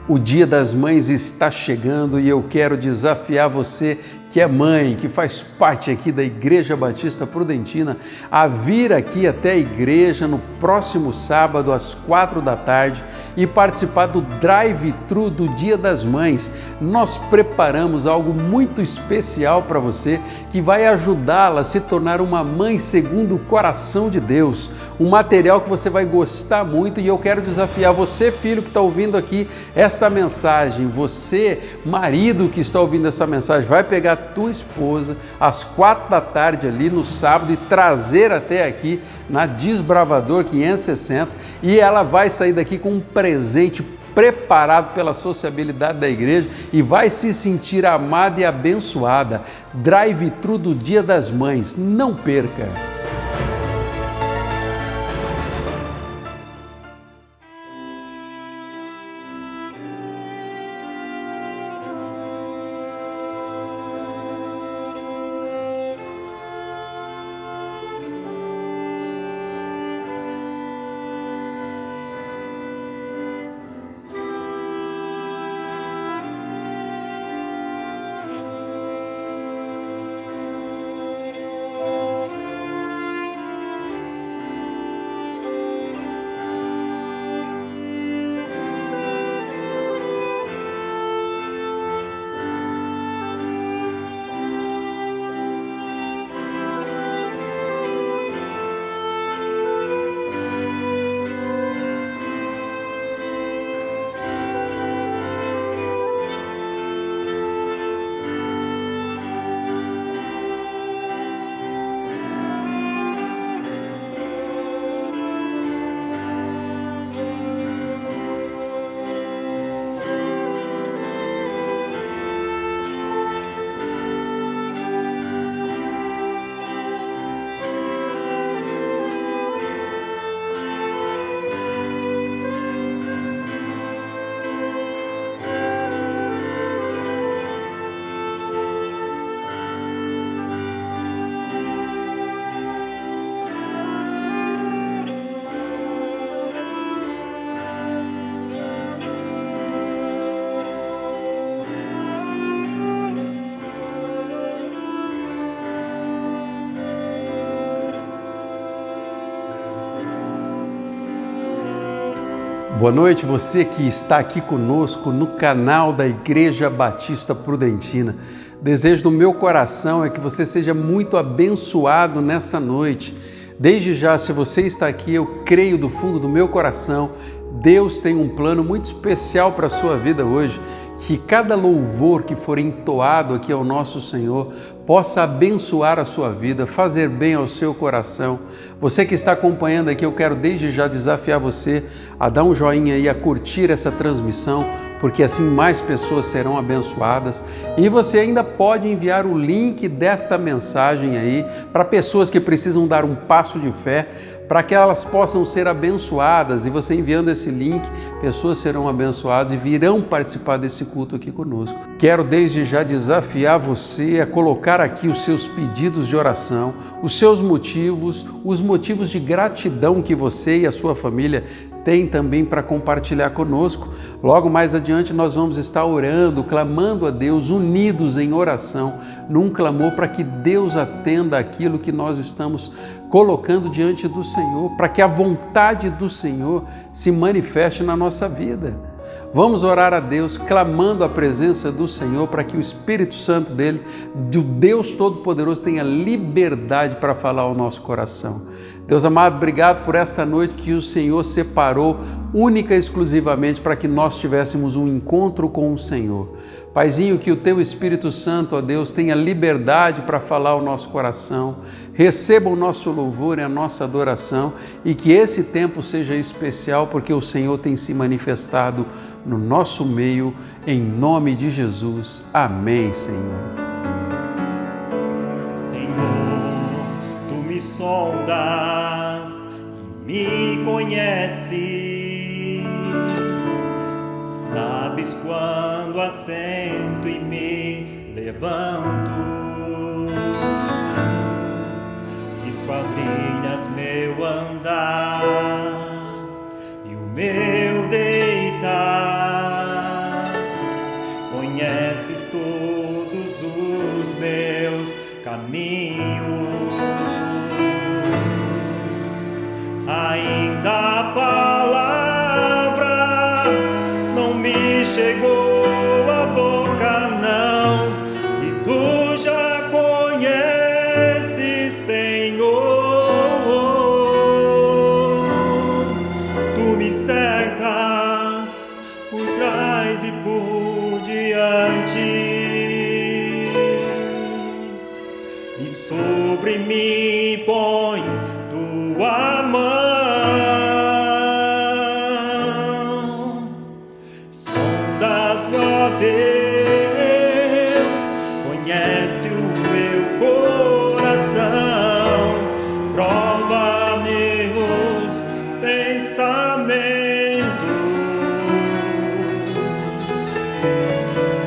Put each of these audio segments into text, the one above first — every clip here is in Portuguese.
O Dia das Mães está chegando e eu quero desafiar você que é mãe, que faz parte aqui da Igreja Batista Prudentina, a vir aqui até a igreja no próximo sábado às 4 da tarde e participar do Drive-Thru do Dia das Mães. Nós preparamos algo muito especial para você que vai ajudá-la a se tornar uma mãe segundo o coração de Deus. Um material que você vai gostar muito e eu quero desafiar você, filho que está ouvindo aqui esta mensagem, você, marido que está ouvindo essa mensagem, vai pegar tua esposa às 4 da tarde ali no sábado e trazer até aqui na Desbravador 560 e ela vai sair daqui com um presente preparado pela sociabilidade da igreja e vai se sentir amada e abençoada. Drive-Thru do Dia das Mães, não perca! Boa noite, você que está aqui conosco no canal da Igreja Batista Prudentina. Desejo do meu coração é que você seja muito abençoado nessa noite. Desde já, se você está aqui, eu creio do fundo do meu coração, Deus tem um plano muito especial para a sua vida hoje, que cada louvor que for entoado aqui ao nosso Senhor possa abençoar a sua vida, fazer bem ao seu coração. Você que está acompanhando aqui, eu quero desde já desafiar você a dar um joinha e a curtir essa transmissão, porque assim mais pessoas serão abençoadas. E você ainda pode enviar o link desta mensagem aí para pessoas que precisam dar um passo de fé, para que elas possam ser abençoadas, e você enviando esse link, pessoas serão abençoadas e virão participar desse culto aqui conosco. Quero desde já desafiar você a colocar aqui os seus pedidos de oração, os seus motivos, os motivos de gratidão que você e a sua família têm também para compartilhar conosco. Logo mais adiante nós vamos estar orando, clamando a Deus, unidos em oração, num clamor para que Deus atenda aquilo que nós estamos colocando diante do Senhor, para que a vontade do Senhor se manifeste na nossa vida. Vamos orar a Deus, clamando a presença do Senhor para que o Espírito Santo dele, do Deus Todo-Poderoso, tenha liberdade para falar ao nosso coração. Deus amado, obrigado por esta noite que o Senhor separou única e exclusivamente para que nós tivéssemos um encontro com o Senhor. Paizinho, que o Teu Espírito Santo, ó Deus, tenha liberdade para falar ao nosso coração, receba o nosso louvor e a nossa adoração e que esse tempo seja especial porque o Senhor tem se manifestado no nosso meio, em nome de Jesus. Amém, Senhor. Senhor, Tu me sondas e me conheces. Sabes quando assento e me levanto, esquadrinhas meu andar e o meu deitar. caminhos. Ainda a palavra não me chegou à boca, não, e tu já conheces, Senhor. Tu me cercas por trás e por diante, e sobre mim põe tua mão. Sondas-me, ó Deus, conhece o meu coração, prova meus pensamentos,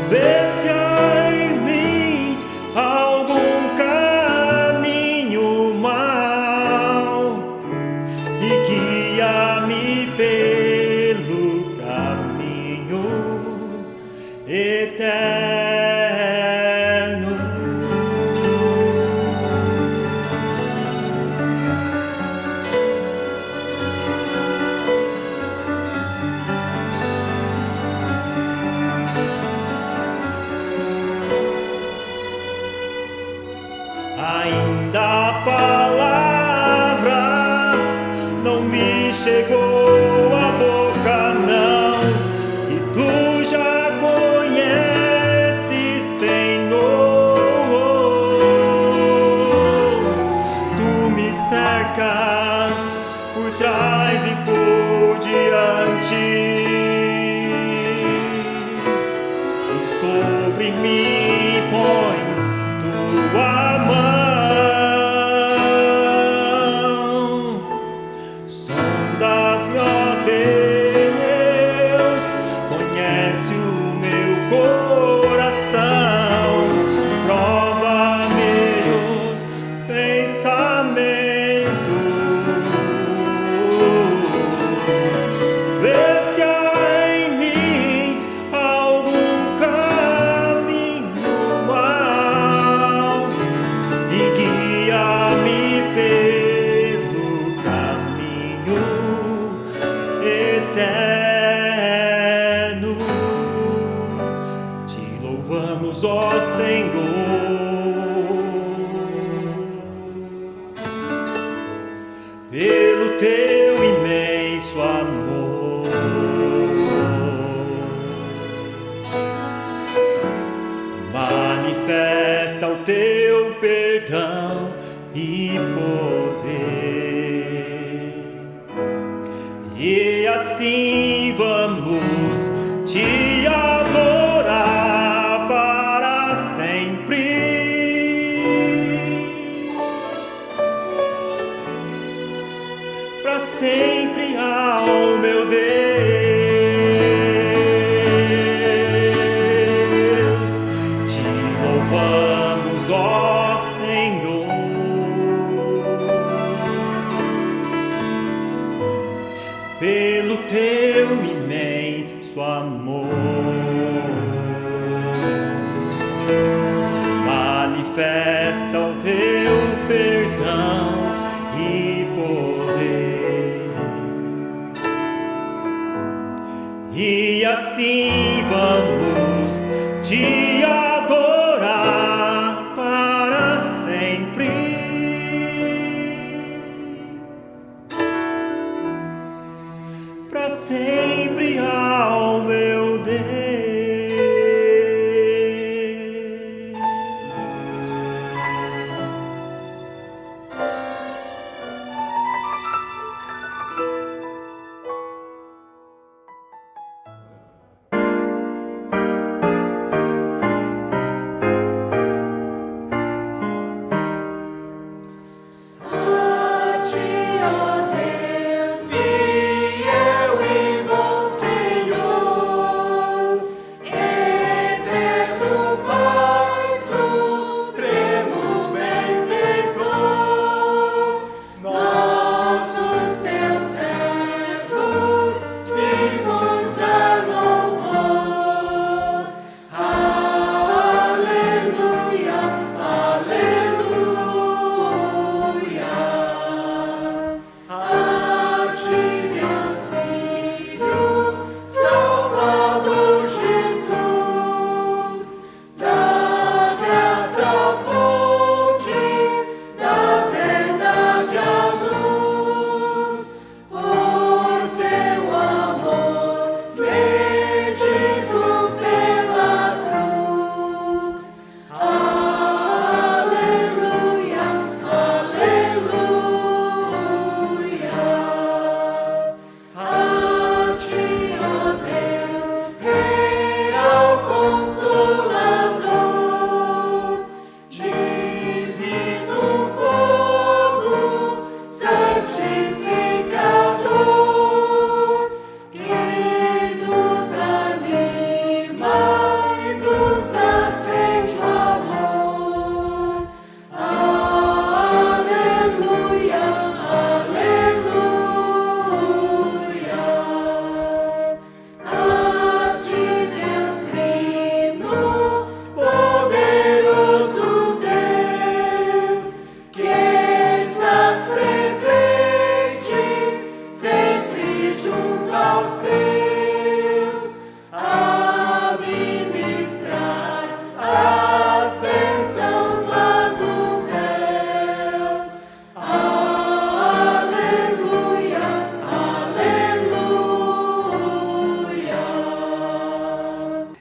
vê se há em mim algum caminho mau e guia-me pelo caminho eterno. Ainda a palavra não me chegou à boca, não, e tu já conheces, Senhor. Tu me cercas por trás e por diante, e sobre mim põe tua mão. Sondas-me, ó Deus, conhece o meu coração, prova meus pensamentos, vê se há em mim algum caminho mau e guia-me pelo caminho eterno. Te louvamos, ó Senhor, pelo teu imenso amor. Manifesta o teu perdão e poder, e assim vamos te adorar para sempre. Para sempre, ao meu Deus, te louvamos, ó Senhor, pelo teu imenso amor. Manifesta o teu perdão e poder, e assim vamos te adorar para sempre. Para sempre, ao meu Deus.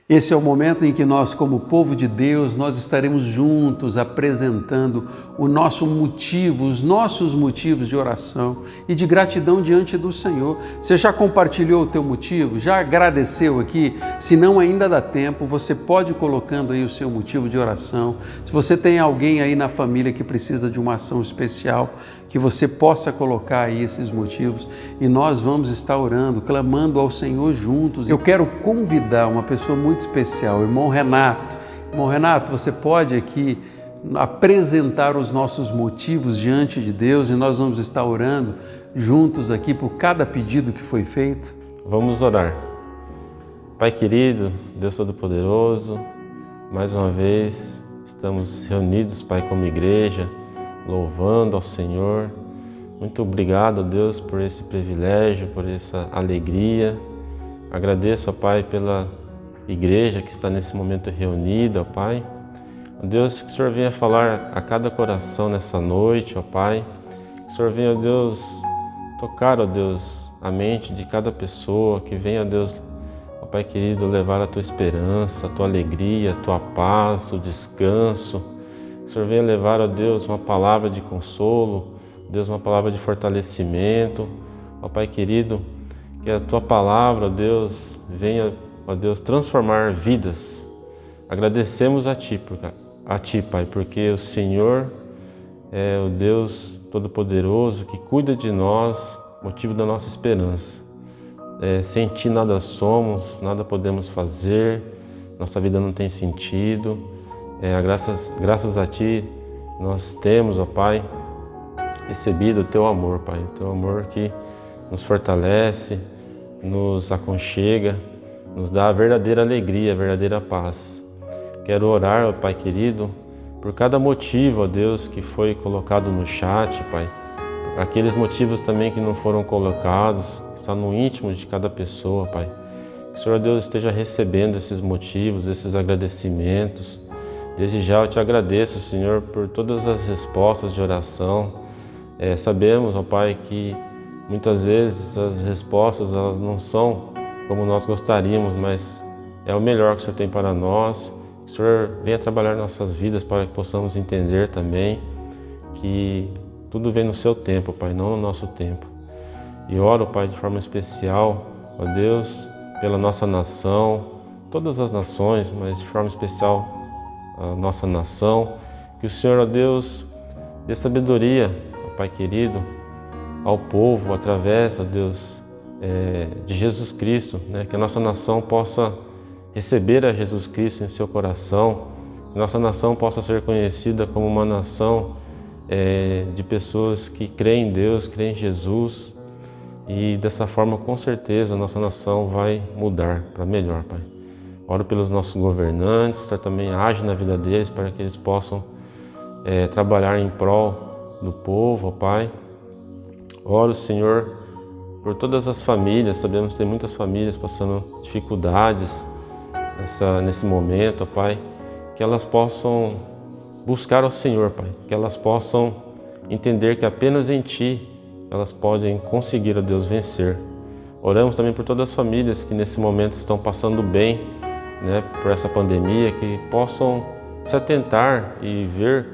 Esse é o momento em que nós, como povo de Deus, nós estaremos juntos apresentando os nossos motivos de oração e de gratidão diante do Senhor. Você já compartilhou o teu motivo? Já agradeceu aqui? Se não, ainda dá tempo, você pode ir colocando aí o seu motivo de oração. Se você tem alguém aí na família que precisa de uma ação especial, que você possa colocar aí esses motivos e nós vamos estar orando, clamando ao Senhor juntos. Eu quero convidar uma pessoa muito especial, o irmão Renato. Irmão Renato, você pode aqui apresentar os nossos motivos diante de Deus e nós vamos estar orando juntos aqui por cada pedido que foi feito? Vamos orar. Pai querido, Deus Todo-Poderoso, mais uma vez estamos reunidos, Pai, como igreja, louvando ao Senhor. Muito obrigado, Deus, por esse privilégio, por essa alegria. Agradeço, Pai, pela igreja que está nesse momento reunida, Pai. Deus, que o Senhor venha falar a cada coração nessa noite, ó Pai. Que o Senhor venha, Deus, tocar, ó Deus, a mente de cada pessoa. Que venha, Deus, ó Pai querido, levar a Tua esperança, a Tua alegria, a Tua paz, o descanso. Que o Senhor venha levar, ó Deus, uma palavra de consolo, Deus, uma palavra de fortalecimento. Ó Pai querido, que a Tua palavra, ó Deus, venha, ó Deus, transformar vidas. Agradecemos a Ti, Pai, porque o Senhor é o Deus Todo-Poderoso que cuida de nós, motivo da nossa esperança. Sem Ti nada somos, nada podemos fazer, nossa vida não tem sentido. Graças a Ti nós temos, ó Pai, recebido o Teu amor, Pai, o Teu amor que nos fortalece, nos aconchega, nos dá a verdadeira alegria, a verdadeira paz. Quero orar, ó Pai querido, por cada motivo, ó Deus, que foi colocado no chat, Pai. Aqueles motivos também que não foram colocados, que está no íntimo de cada pessoa, Pai. Que o Senhor, Deus, esteja recebendo esses motivos, esses agradecimentos. Desde já eu te agradeço, Senhor, por todas as respostas de oração. Sabemos, ó Pai, que muitas vezes as respostas elas não são como nós gostaríamos, mas é o melhor que o Senhor tem para nós. Que o Senhor venha trabalhar nossas vidas para que possamos entender também que tudo vem no seu tempo, Pai, não no nosso tempo. E oro, Pai, de forma especial, ó Deus, pela nossa nação, todas as nações, mas de forma especial a nossa nação. Que o Senhor, ó Deus, dê sabedoria, ó Pai querido, ao povo através, ó Deus, de Jesus Cristo, né? Que a nossa nação possa receber a Jesus Cristo em seu coração, que nossa nação possa ser conhecida como uma nação de pessoas que creem em Deus, creem em Jesus, e dessa forma, com certeza, a nossa nação vai mudar para melhor, Pai. Oro pelos nossos governantes, que também age na vida deles para que eles possam trabalhar em prol do povo, ó Pai. Oro, Senhor, por todas as famílias. Sabemos que tem muitas famílias passando dificuldades nesse momento, ó Pai. Que elas possam buscar ao Senhor, Pai. Que elas possam entender que apenas em Ti elas podem conseguir, ó Deus, vencer. Oramos também por todas as famílias que nesse momento estão passando bem, né, por essa pandemia, que possam se atentar e ver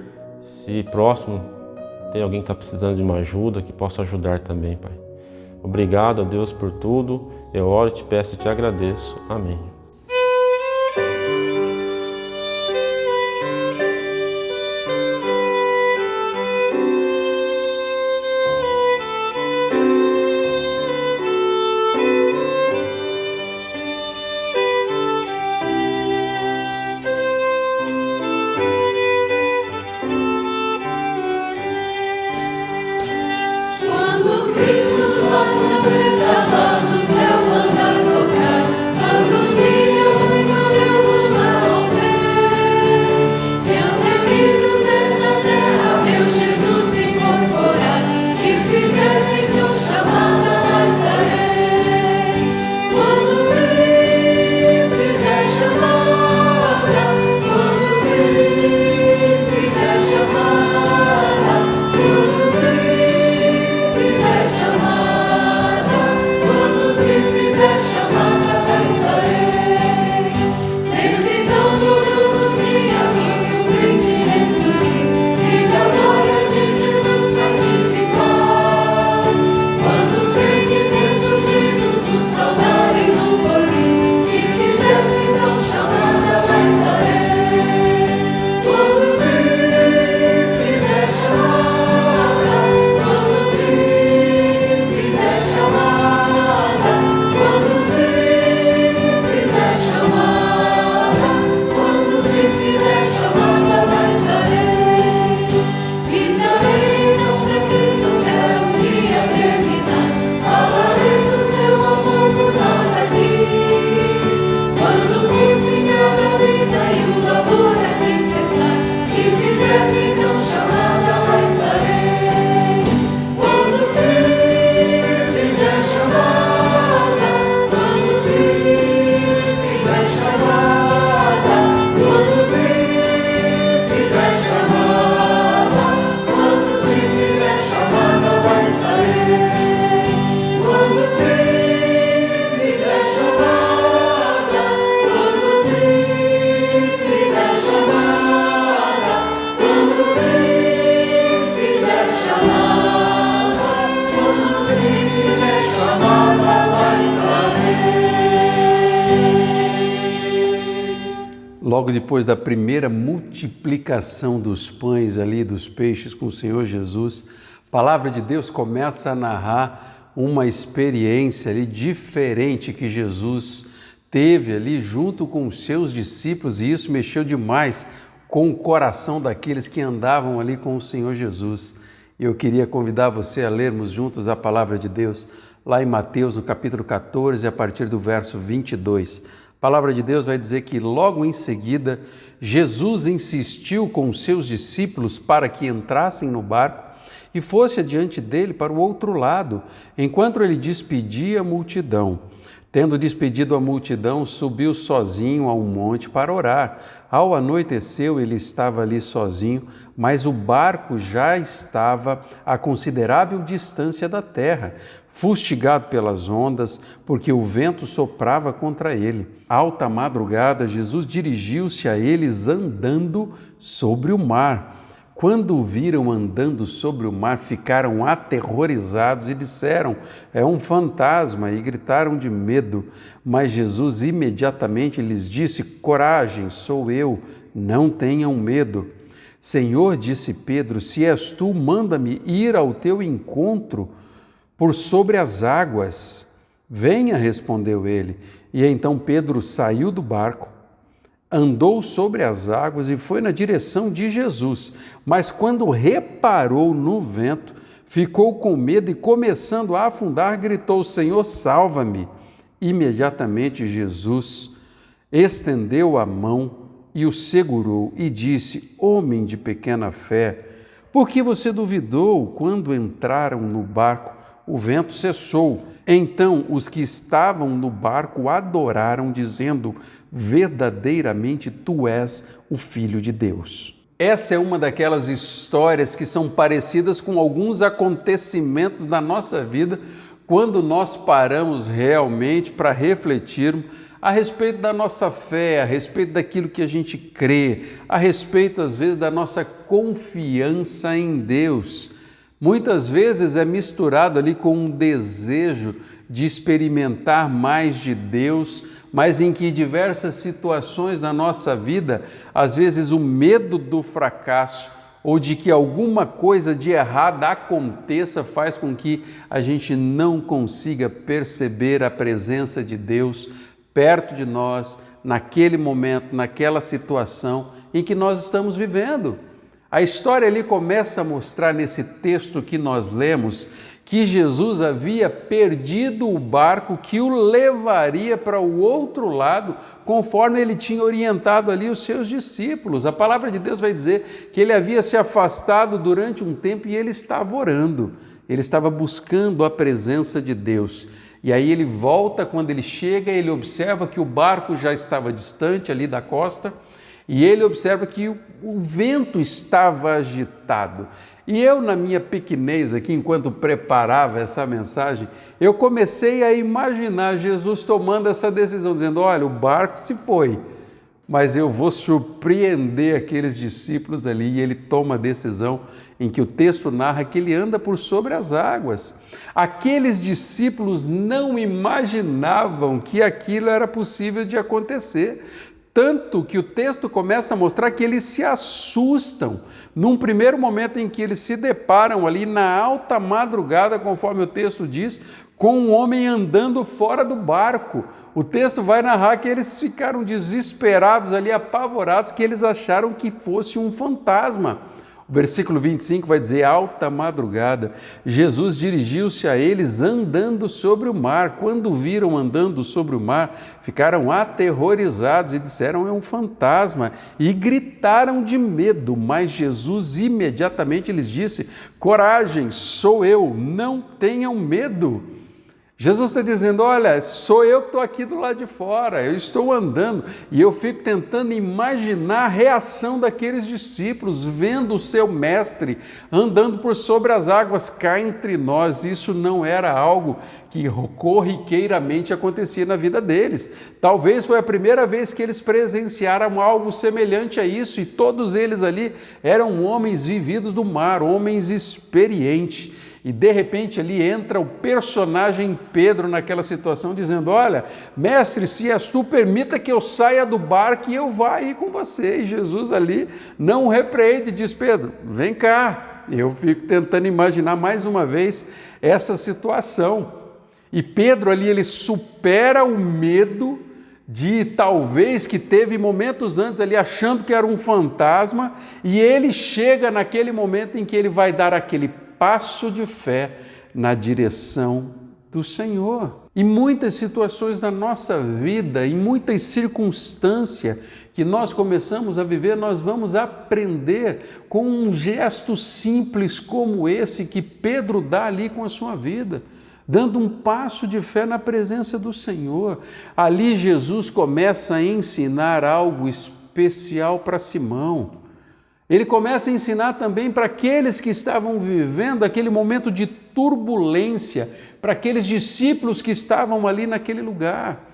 se próximo tem alguém que está precisando de uma ajuda, que possa ajudar também, Pai. Obrigado, a Deus, por tudo. Eu oro, te peço e te agradeço. Amém. Cristo só completa lá no céu, manda tocar, todo dia. logo depois da primeira multiplicação dos pães ali, dos peixes com o Senhor Jesus, a palavra de Deus começa a narrar uma experiência ali diferente que Jesus teve ali junto com os seus discípulos, e isso mexeu demais com o coração daqueles que andavam ali com o Senhor Jesus. Eu queria convidar você a lermos juntos a palavra de Deus, lá em Mateus, no capítulo 14, a partir do verso 22. A palavra de Deus vai dizer que logo em seguida, Jesus insistiu com os seus discípulos para que entrassem no barco e fosse adiante dele para o outro lado, enquanto ele despedia a multidão. Tendo despedido a multidão, subiu sozinho a um monte para orar. Ao anoiteceu, ele estava ali sozinho, mas o barco já estava a considerável distância da terra, fustigado pelas ondas, porque o vento soprava contra ele. Alta madrugada, Jesus dirigiu-se a eles andando sobre o mar. Quando o viram andando sobre o mar, ficaram aterrorizados e disseram: é um fantasma, e gritaram de medo. Mas Jesus imediatamente lhes disse: coragem, sou eu, não tenham medo. Senhor, disse Pedro, se és tu, manda-me ir ao teu encontro por sobre as águas. Venha, respondeu ele. E então Pedro saiu do barco, andou sobre as águas e foi na direção de Jesus, mas quando reparou no vento, ficou com medo e, começando a afundar, gritou: Senhor, salva-me! Imediatamente Jesus estendeu a mão e o segurou e disse: homem de pequena fé, por que você duvidou? Quando entraram no barco, o vento cessou. Então os que estavam no barco adoraram, dizendo: verdadeiramente tu és o Filho de Deus. Essa é uma daquelas histórias que são parecidas com alguns acontecimentos da nossa vida, quando nós paramos realmente para refletirmos a respeito da nossa fé, a respeito daquilo que a gente crê, a respeito, às vezes, da nossa confiança em Deus. Muitas vezes é misturado ali com um desejo de experimentar mais de Deus, mas em que diversas situações na nossa vida, às vezes o medo do fracasso ou de que alguma coisa de errada aconteça faz com que a gente não consiga perceber a presença de Deus perto de nós, naquele momento, naquela situação em que nós estamos vivendo. A história ali começa a mostrar nesse texto que nós lemos que Jesus havia perdido o barco que o levaria para o outro lado, conforme ele tinha orientado ali os seus discípulos. A palavra de Deus vai dizer que ele havia se afastado durante um tempo e ele estava orando, ele estava buscando a presença de Deus. E aí ele volta, quando ele chega, ele observa que o barco já estava distante ali da costa, e ele observa que o vento estava agitado. E eu, na minha pequenez aqui, enquanto preparava essa mensagem, eu comecei a imaginar Jesus tomando essa decisão, dizendo: olha, o barco se foi, mas eu vou surpreender aqueles discípulos ali. E ele toma a decisão em que o texto narra que ele anda por sobre as águas. Aqueles discípulos não imaginavam que aquilo era possível de acontecer. Tanto que o texto começa a mostrar que eles se assustam num primeiro momento em que eles se deparam ali na alta madrugada, conforme o texto diz, com um homem andando fora do barco. O texto vai narrar que eles ficaram desesperados ali, apavorados, que eles acharam que fosse um fantasma. O versículo 25 vai dizer: alta madrugada, Jesus dirigiu-se a eles andando sobre o mar. Quando viram andando sobre o mar, ficaram aterrorizados e disseram: é um fantasma, e gritaram de medo. Mas Jesus imediatamente lhes disse: coragem, sou eu, não tenham medo. Jesus está dizendo: olha, sou eu que estou aqui do lado de fora, eu estou andando. E eu fico tentando imaginar a reação daqueles discípulos, vendo o seu mestre andando por sobre as águas cá entre nós. Isso não era algo que corriqueiramente acontecia na vida deles. Talvez foi a primeira vez que eles presenciaram algo semelhante a isso, e todos eles ali eram homens vividos do mar, homens experientes. E de repente ali entra o personagem Pedro naquela situação, dizendo: olha, mestre, se és tu, permita que eu saia do barco e eu vá aí com você. E Jesus ali não o repreende, diz: Pedro, vem cá. Eu fico tentando imaginar mais uma vez essa situação. E Pedro ali, ele supera o medo de talvez que teve momentos antes ali achando que era um fantasma, e ele chega naquele momento em que ele vai dar aquele passo de fé na direção do Senhor. E muitas situações da nossa vida, em muitas circunstâncias que nós começamos a viver, nós vamos aprender com um gesto simples como esse que Pedro dá ali com a sua vida, dando um passo de fé na presença do Senhor. Ali Jesus começa a ensinar algo especial para Simão. Ele começa a ensinar também para aqueles que estavam vivendo aquele momento de turbulência, para aqueles discípulos que estavam ali naquele lugar.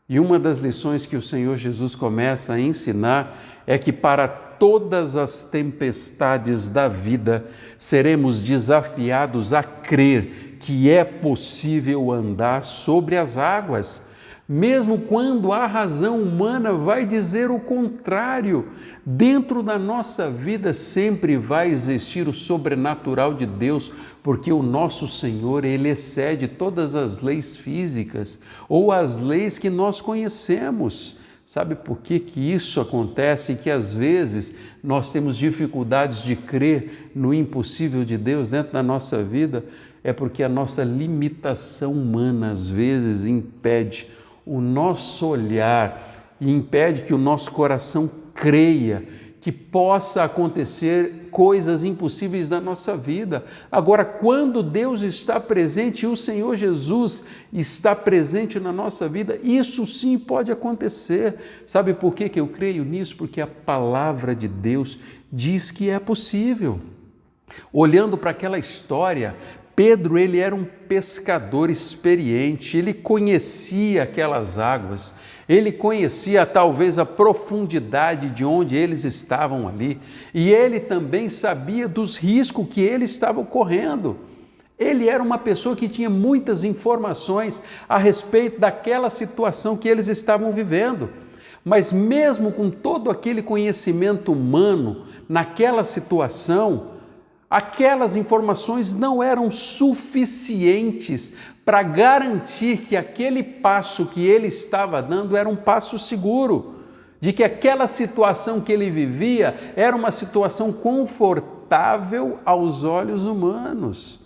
E uma das lições que o Senhor Jesus começa a ensinar é que para todas as tempestades da vida seremos desafiados a crer que é possível andar sobre as águas, mesmo quando a razão humana vai dizer o contrário. Dentro da nossa vida sempre vai existir o sobrenatural de Deus, porque o nosso Senhor, Ele excede todas as leis físicas ou as leis que nós conhecemos. Sabe por que isso acontece? Que às vezes nós temos dificuldades de crer no impossível de Deus dentro da nossa vida? É porque a nossa limitação humana às vezes impede o nosso olhar e impede que o nosso coração creia que possa acontecer coisas impossíveis na nossa vida. Agora, quando Deus está presente e o Senhor Jesus está presente na nossa vida, isso sim pode acontecer. Sabe por que eu creio nisso? Porque a palavra de Deus diz que é possível. Olhando para aquela história, Pedro, ele era um pescador experiente, ele conhecia aquelas águas, ele conhecia talvez a profundidade de onde eles estavam ali, e ele também sabia dos riscos que eles estavam correndo. Ele era uma pessoa que tinha muitas informações a respeito daquela situação que eles estavam vivendo. Mas mesmo com todo aquele conhecimento humano naquela situação, aquelas informações não eram suficientes para garantir que aquele passo que ele estava dando era um passo seguro, de que aquela situação que ele vivia era uma situação confortável aos olhos humanos.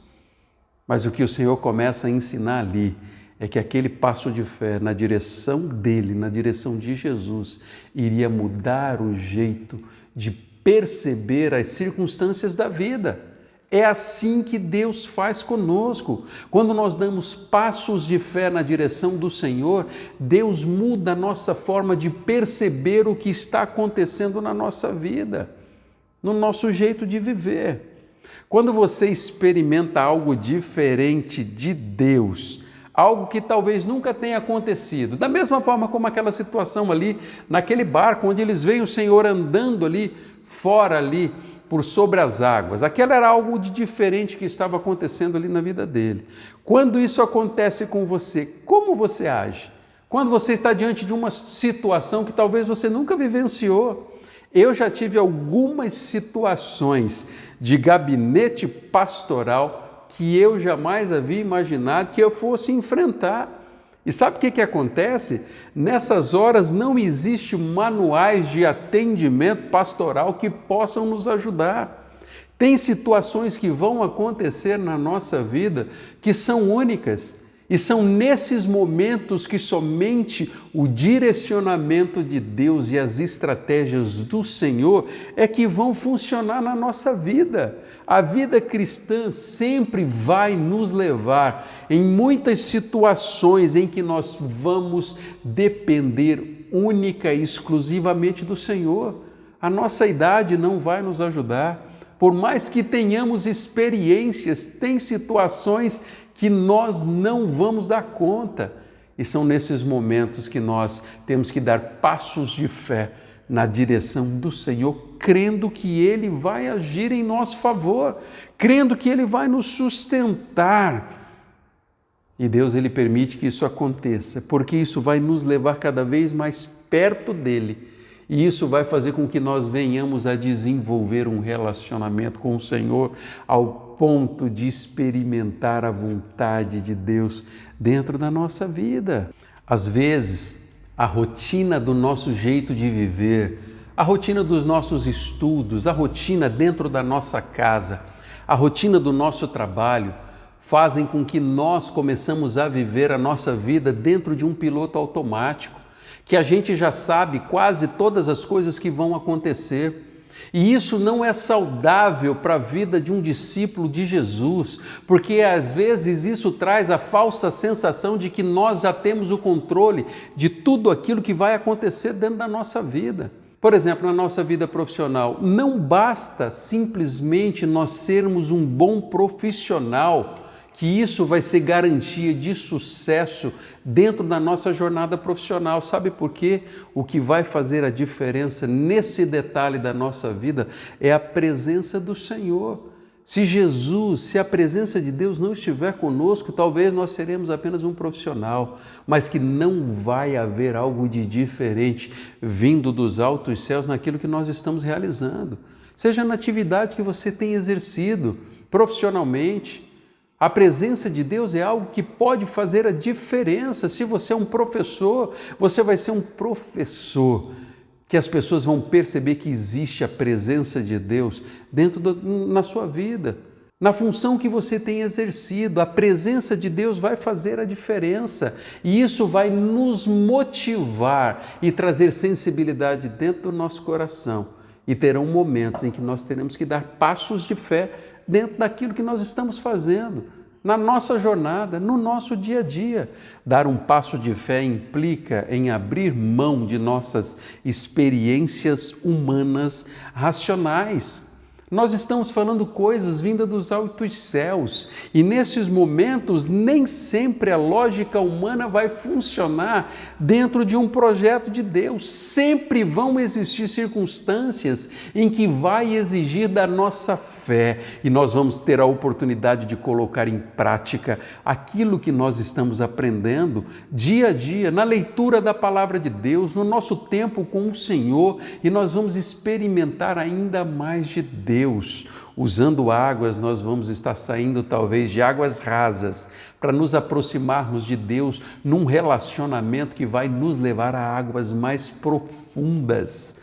Mas o que o Senhor começa a ensinar ali é que aquele passo de fé na direção dele, na direção de Jesus, iria mudar o jeito de perceber as circunstâncias da vida. É assim que Deus faz conosco. Quando nós damos passos de fé na direção do Senhor, Deus muda a nossa forma de perceber o que está acontecendo na nossa vida, no nosso jeito de viver. Quando você experimenta algo diferente de Deus, algo que talvez nunca tenha acontecido, da mesma forma como aquela situação ali, naquele barco, onde eles veem o Senhor andando ali, fora ali, por sobre as águas. Aquilo era algo de diferente que estava acontecendo ali na vida dele. Quando isso acontece com você, como você age? Quando você está diante de uma situação que talvez você nunca vivenciou. Eu já tive algumas situações de gabinete pastoral que eu jamais havia imaginado que eu fosse enfrentar. E sabe o que acontece? Nessas horas não existe manuais de atendimento pastoral que possam nos ajudar. Tem situações que vão acontecer na nossa vida que são únicas. E são nesses momentos que somente o direcionamento de Deus e as estratégias do Senhor é que vão funcionar na nossa vida. A vida cristã sempre vai nos levar em muitas situações em que nós vamos depender única e exclusivamente do Senhor. A nossa idade não vai nos ajudar. Por mais que tenhamos experiências, tem situações que nós não vamos dar conta. E são nesses momentos que nós temos que dar passos de fé na direção do Senhor, crendo que Ele vai agir em nosso favor, crendo que Ele vai nos sustentar. E Deus, Ele permite que isso aconteça, porque isso vai nos levar cada vez mais perto dEle. E isso vai fazer com que nós venhamos a desenvolver um relacionamento com o Senhor ao ponto de experimentar a vontade de Deus dentro da nossa vida. Às vezes, a rotina do nosso jeito de viver, a rotina dos nossos estudos, a rotina dentro da nossa casa, a rotina do nosso trabalho, fazem com que nós começamos a viver a nossa vida dentro de um piloto automático, que a gente já sabe quase todas as coisas que vão acontecer. E isso não é saudável para a vida de um discípulo de Jesus, porque às vezes isso traz a falsa sensação de que nós já temos o controle de tudo aquilo que vai acontecer dentro da nossa vida. Por exemplo, na nossa vida profissional, não basta simplesmente nós sermos um bom profissional, que isso vai ser garantia de sucesso dentro da nossa jornada profissional. Sabe por quê? O que vai fazer a diferença nesse detalhe da nossa vida é a presença do Senhor. Se a presença de Deus não estiver conosco, talvez nós seremos apenas um profissional, mas que não vai haver algo de diferente vindo dos altos céus naquilo que nós estamos realizando. Seja na atividade que você tem exercido profissionalmente, a presença de Deus é algo que pode fazer a diferença. Se você é um professor, você vai ser um professor que as pessoas vão perceber que existe a presença de Deus na sua vida. Na função que você tem exercido, a presença de Deus vai fazer a diferença. E isso vai nos motivar e trazer sensibilidade dentro do nosso coração. E terão momentos em que nós teremos que dar passos de fé dentro daquilo que nós estamos fazendo, na nossa jornada, no nosso dia a dia. Dar um passo de fé implica em abrir mão de nossas experiências humanas racionais. Nós estamos falando coisas vindas dos altos céus e nesses momentos nem sempre a lógica humana vai funcionar dentro de um projeto de Deus. Sempre vão existir circunstâncias em que vai exigir da nossa fé e nós vamos ter a oportunidade de colocar em prática aquilo que nós estamos aprendendo dia a dia, na leitura da palavra de Deus, no nosso tempo com o Senhor, e nós vamos experimentar ainda mais de Deus. Usando águas, nós vamos estar saindo talvez de águas rasas para nos aproximarmos de Deus num relacionamento que vai nos levar a águas mais profundas.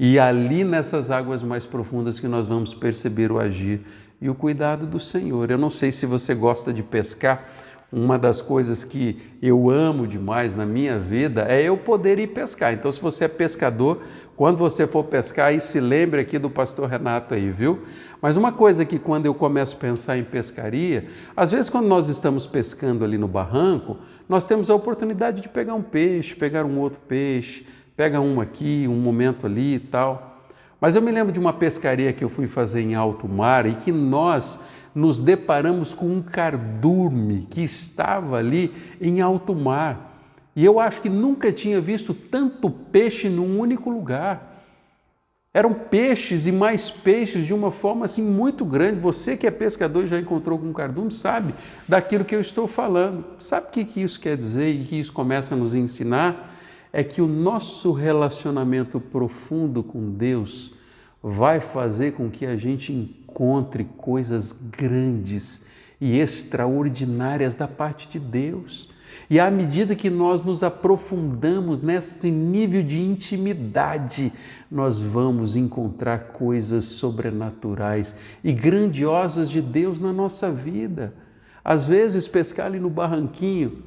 E ali nessas águas mais profundas que nós vamos perceber o agir e o cuidado do Senhor. Eu não sei se você gosta de pescar. Uma das coisas que eu amo demais na minha vida é eu poder ir pescar. Então, se você é pescador, quando você for pescar, aí se lembre aqui do pastor Renato aí, viu? Mas uma coisa que quando eu começo a pensar em pescaria, às vezes quando nós estamos pescando ali no barranco, nós temos a oportunidade de pegar um peixe, pegar um outro peixe, pega um aqui, um momento ali e tal. Mas eu me lembro de uma pescaria que eu fui fazer em alto mar e que nós nos deparamos com um cardume que estava ali em alto mar. E eu acho que nunca tinha visto tanto peixe num único lugar. Eram peixes e mais peixes de uma forma assim muito grande. Você que é pescador e já encontrou com um cardume sabe daquilo que eu estou falando. Sabe o que isso quer dizer e que isso começa a nos ensinar? É que o nosso relacionamento profundo com Deus vai fazer com que a gente encontre coisas grandes e extraordinárias da parte de Deus. E à medida que nós nos aprofundamos nesse nível de intimidade, nós vamos encontrar coisas sobrenaturais e grandiosas de Deus na nossa vida. Às vezes, pescar ali no barranquinho,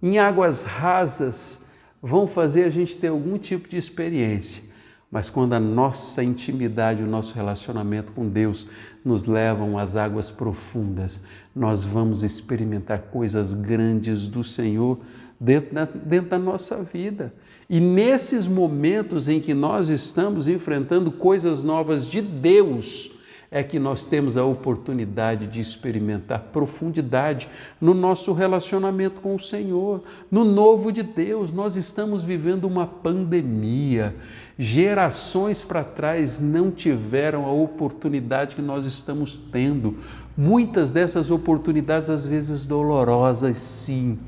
em águas rasas, vão fazer a gente ter algum tipo de experiência. Mas quando a nossa intimidade, o nosso relacionamento com Deus nos levam às águas profundas, nós vamos experimentar coisas grandes do Senhor dentro da nossa vida. E nesses momentos em que nós estamos enfrentando coisas novas de Deus, é que nós temos a oportunidade de experimentar profundidade no nosso relacionamento com o Senhor, no novo de Deus. Nós estamos vivendo uma pandemia. Gerações para trás não tiveram a oportunidade que nós estamos tendo. Muitas dessas oportunidades, às vezes dolorosas, sim,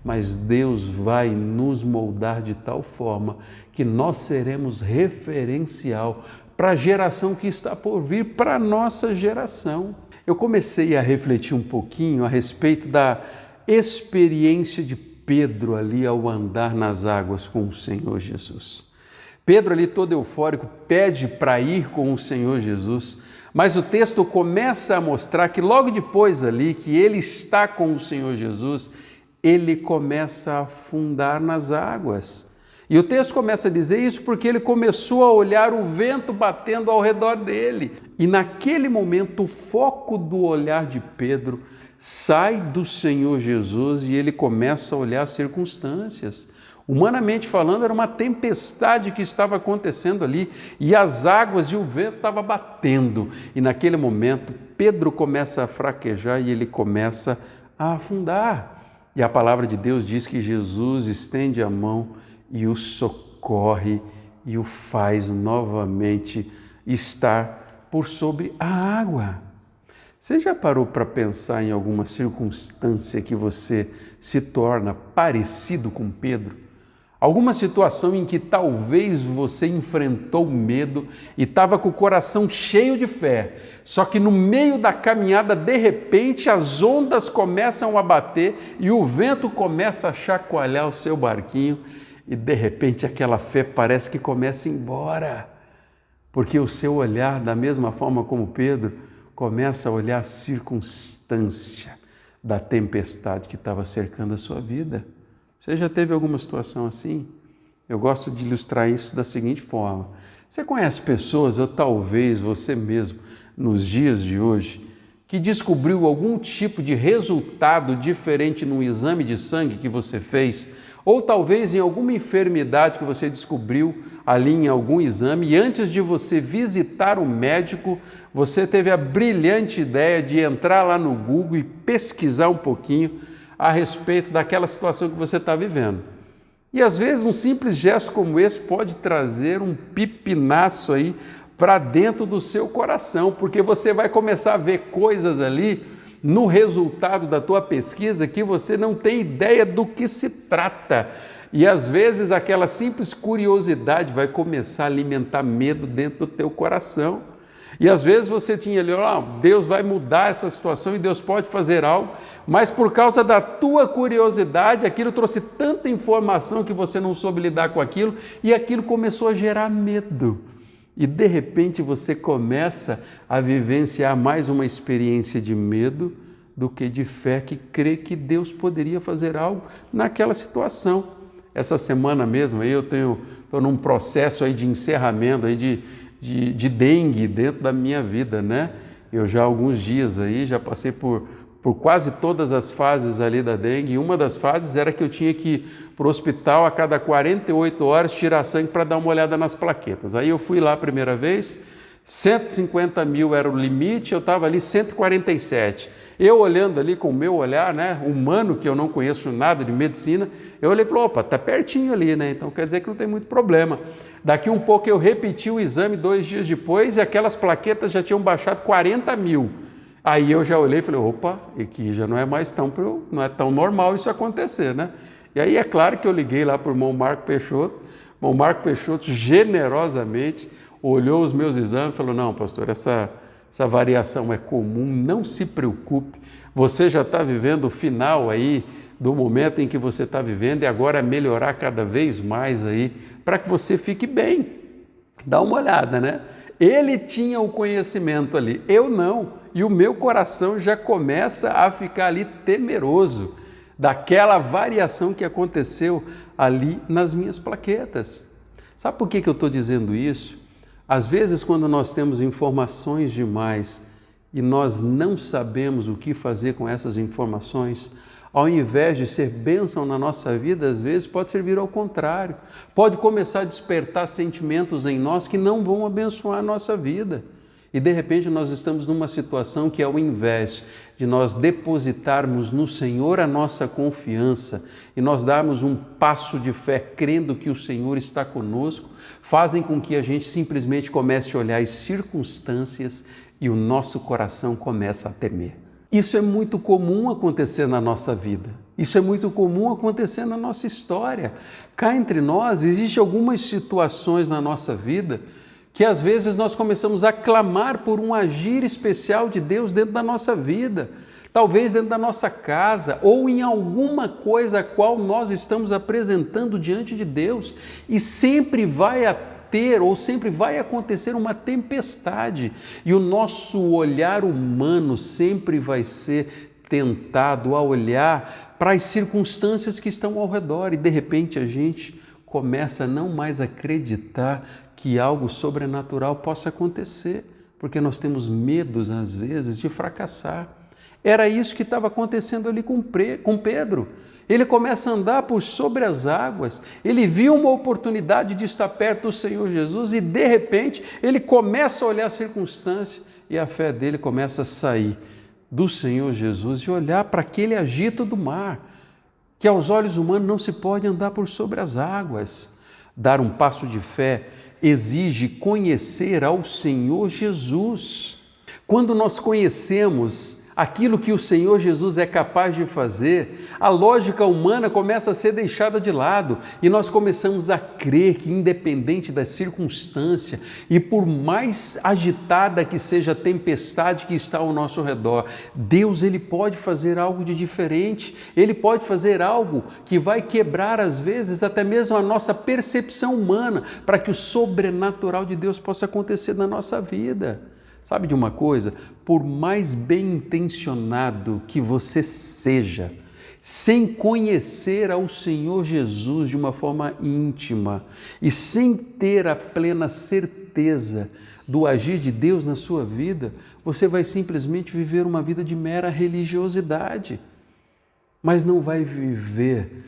mas Deus vai nos moldar de tal forma que nós seremos referencial para a geração que está por vir, para a nossa geração. Eu comecei a refletir um pouquinho a respeito da experiência de Pedro ali ao andar nas águas com o Senhor Jesus. Pedro ali todo eufórico pede para ir com o Senhor Jesus, mas o texto começa a mostrar que logo depois ali que ele está com o Senhor Jesus, ele começa a afundar nas águas. E o texto começa a dizer isso porque ele começou a olhar o vento batendo ao redor dele. E naquele momento o foco do olhar de Pedro sai do Senhor Jesus e ele começa a olhar as circunstâncias. Humanamente falando, era uma tempestade que estava acontecendo ali e as águas e o vento estavam batendo. E naquele momento Pedro começa a fraquejar e ele começa a afundar. E a palavra de Deus diz que Jesus estende a mão e o socorre e o faz novamente estar por sobre a água. Você já parou para pensar em alguma circunstância que você se torna parecido com Pedro? Alguma situação em que talvez você enfrentou medo e estava com o coração cheio de fé, só que no meio da caminhada, de repente, as ondas começam a bater e o vento começa a chacoalhar o seu barquinho e de repente aquela fé parece que começa a ir embora, porque o seu olhar, da mesma forma como Pedro, começa a olhar a circunstância da tempestade que estava cercando a sua vida. Você já teve alguma situação assim? Eu gosto de ilustrar isso da seguinte forma. Você conhece pessoas, ou talvez você mesmo, nos dias de hoje, que descobriu algum tipo de resultado diferente no exame de sangue que você fez, ou talvez em alguma enfermidade que você descobriu ali em algum exame, e antes de você visitar o médico, você teve a brilhante ideia de entrar lá no Google e pesquisar um pouquinho a respeito daquela situação que você está vivendo. E às vezes um simples gesto como esse pode trazer um pipinaço aí para dentro do seu coração, porque você vai começar a ver coisas ali no resultado da tua pesquisa que você não tem ideia do que se trata. E às vezes aquela simples curiosidade vai começar a alimentar medo dentro do teu coração. E às vezes você tinha ali, Deus vai mudar essa situação e Deus pode fazer algo, mas por causa da tua curiosidade, aquilo trouxe tanta informação que você não soube lidar com aquilo e aquilo começou a gerar medo. E de repente você começa a vivenciar mais uma experiência de medo do que de fé, que crê que Deus poderia fazer algo naquela situação. Essa semana mesmo aí estou num processo aí de encerramento aí de dengue dentro da minha vida, né? Eu já há alguns dias aí já passei por quase todas as fases ali da dengue, e uma das fases era que eu tinha que ir para o hospital a cada 48 horas tirar sangue para dar uma olhada nas plaquetas. Aí eu fui lá a primeira vez, 150 mil era o limite, eu estava ali 147. Eu olhando ali com o meu olhar, né, humano, que eu não conheço nada de medicina, eu olhei e falei, opa, está pertinho ali, né? Então quer dizer que não tem muito problema. Daqui um pouco eu repeti o exame 2 dias depois e aquelas plaquetas já tinham baixado 40 mil. Aí eu já olhei e falei, opa, aqui já não é mais não é tão normal isso acontecer, né? E aí é claro que eu liguei lá para o irmão Marco Peixoto. O irmão Marco Peixoto generosamente olhou os meus exames e falou, não, pastor, essa variação é comum, não se preocupe, você já está vivendo o final aí do momento em que você está vivendo e agora é melhorar cada vez mais aí para que você fique bem. Dá uma olhada, né? Ele tinha o conhecimento ali, eu não, e o meu coração já começa a ficar ali temeroso daquela variação que aconteceu ali nas minhas plaquetas. Sabe por que eu estou dizendo isso? Às vezes, quando nós temos informações demais e nós não sabemos o que fazer com essas informações, ao invés de ser bênção na nossa vida, às vezes pode servir ao contrário. Pode começar a despertar sentimentos em nós que não vão abençoar a nossa vida. E de repente nós estamos numa situação que, ao invés de nós depositarmos no Senhor a nossa confiança e nós darmos um passo de fé crendo que o Senhor está conosco, fazem com que a gente simplesmente comece a olhar as circunstâncias e o nosso coração começa a temer. Isso é muito comum acontecer na nossa vida. Isso é muito comum acontecer na nossa história. Cá entre nós, existem algumas situações na nossa vida que às vezes nós começamos a clamar por um agir especial de Deus dentro da nossa vida, talvez dentro da nossa casa ou em alguma coisa a qual nós estamos apresentando diante de Deus, e sempre vai ou sempre vai acontecer uma tempestade, e o nosso olhar humano sempre vai ser tentado a olhar para as circunstâncias que estão ao redor, e de repente a gente começa a não mais acreditar que algo sobrenatural possa acontecer, porque nós temos medos às vezes de fracassar. Era isso que estava acontecendo ali com Pedro. Ele começa a andar por sobre as águas, ele viu uma oportunidade de estar perto do Senhor Jesus e de repente ele começa a olhar a circunstância e a fé dele começa a sair do Senhor Jesus e olhar para aquele agito do mar, que aos olhos humanos não se pode andar por sobre as águas. Dar um passo de fé exige conhecer ao Senhor Jesus. Quando nós conhecemos aquilo que o Senhor Jesus é capaz de fazer, a lógica humana começa a ser deixada de lado e nós começamos a crer que, independente da circunstância e por mais agitada que seja a tempestade que está ao nosso redor, Deus ele pode fazer algo de diferente, ele pode fazer algo que vai quebrar às vezes até mesmo a nossa percepção humana para que o sobrenatural de Deus possa acontecer na nossa vida. Sabe de uma coisa? Por mais bem intencionado que você seja, sem conhecer ao Senhor Jesus de uma forma íntima e sem ter a plena certeza do agir de Deus na sua vida, você vai simplesmente viver uma vida de mera religiosidade, mas não vai viver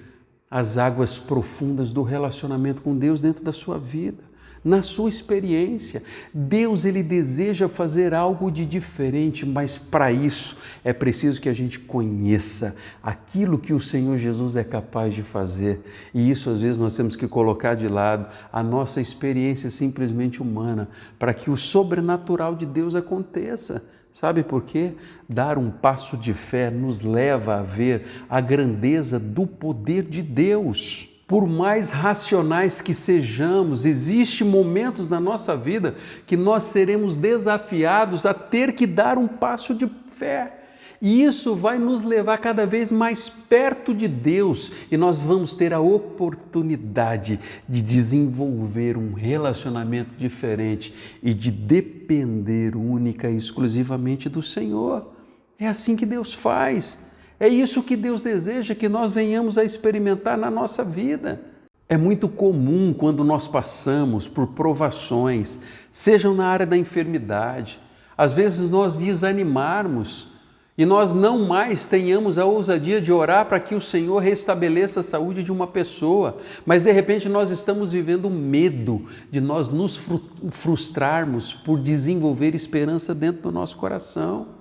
as águas profundas do relacionamento com Deus dentro da sua vida. Na sua experiência, Deus ele deseja fazer algo de diferente, mas para isso é preciso que a gente conheça aquilo que o Senhor Jesus é capaz de fazer. E isso às vezes nós temos que colocar de lado a nossa experiência simplesmente humana, para que o sobrenatural de Deus aconteça. Sabe por quê? Dar um passo de fé nos leva a ver a grandeza do poder de Deus. Por mais racionais que sejamos, existem momentos na nossa vida que nós seremos desafiados a ter que dar um passo de fé. E isso vai nos levar cada vez mais perto de Deus e nós vamos ter a oportunidade de desenvolver um relacionamento diferente e de depender única e exclusivamente do Senhor. É assim que Deus faz. É isso que Deus deseja que nós venhamos a experimentar na nossa vida. É muito comum quando nós passamos por provações, sejam na área da enfermidade, às vezes nós desanimarmos e nós não mais tenhamos a ousadia de orar para que o Senhor restabeleça a saúde de uma pessoa, mas de repente nós estamos vivendo medo de nós nos frustrarmos por desenvolver esperança dentro do nosso coração.